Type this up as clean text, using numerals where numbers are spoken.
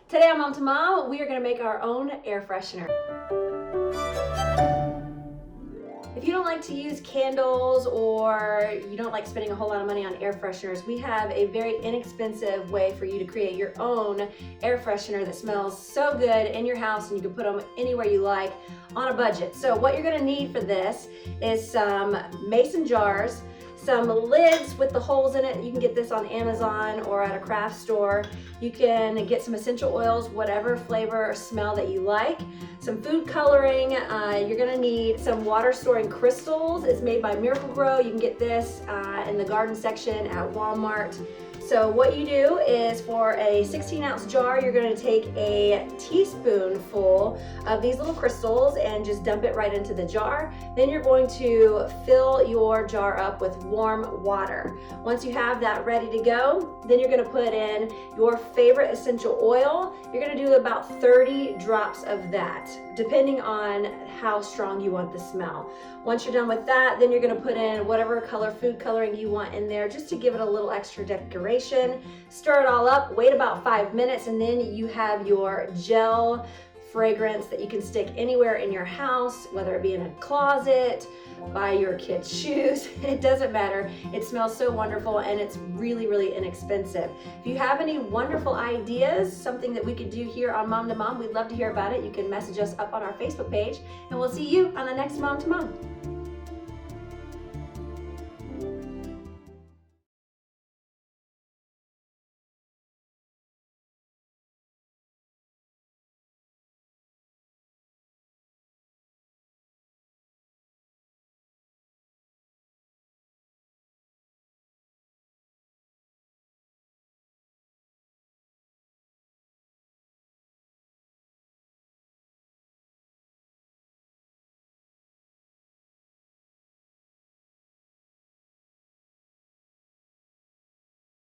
Today on Mom to Mom, we are going to make our own air freshener. If you don't like to use candles or you don't like spending a whole lot of money on air fresheners, we have a very inexpensive way for you to create your own air freshener that smells so good in your house, and you can put them anywhere you like on a budget. So what you're going to need for this is some mason jars, some lids with the holes in it. You can get this on Amazon or at a craft store. You can get some essential oils, whatever flavor or smell that you like. Some food coloring. You're gonna need some water storing crystals. It's made by Miracle Grow. You can get this in the garden section at Walmart. So what you do is, for a 16-ounce jar, you're going to take a teaspoonful of these little crystals and just dump it right into the jar. Then you're going to fill your jar up with warm water. Once you have that ready to go, then you're going to put in your favorite essential oil. You're going to do about 30 drops of that, depending on how strong you want the smell. Once you're done with that, then you're going to put in whatever color food coloring you want in there, just to give it a little extra decoration. Stir it all up, wait about 5 minutes, and then you have your gel fragrance that you can stick anywhere in your house, whether it be in a closet, by your kids' shoes. It doesn't matter. It smells so wonderful, and it's really, really inexpensive. If you have any wonderful ideas, something that we could do here on Mom to Mom, we'd love to hear about it. You can message us up on our Facebook page, and we'll see you on the next Mom to Mom.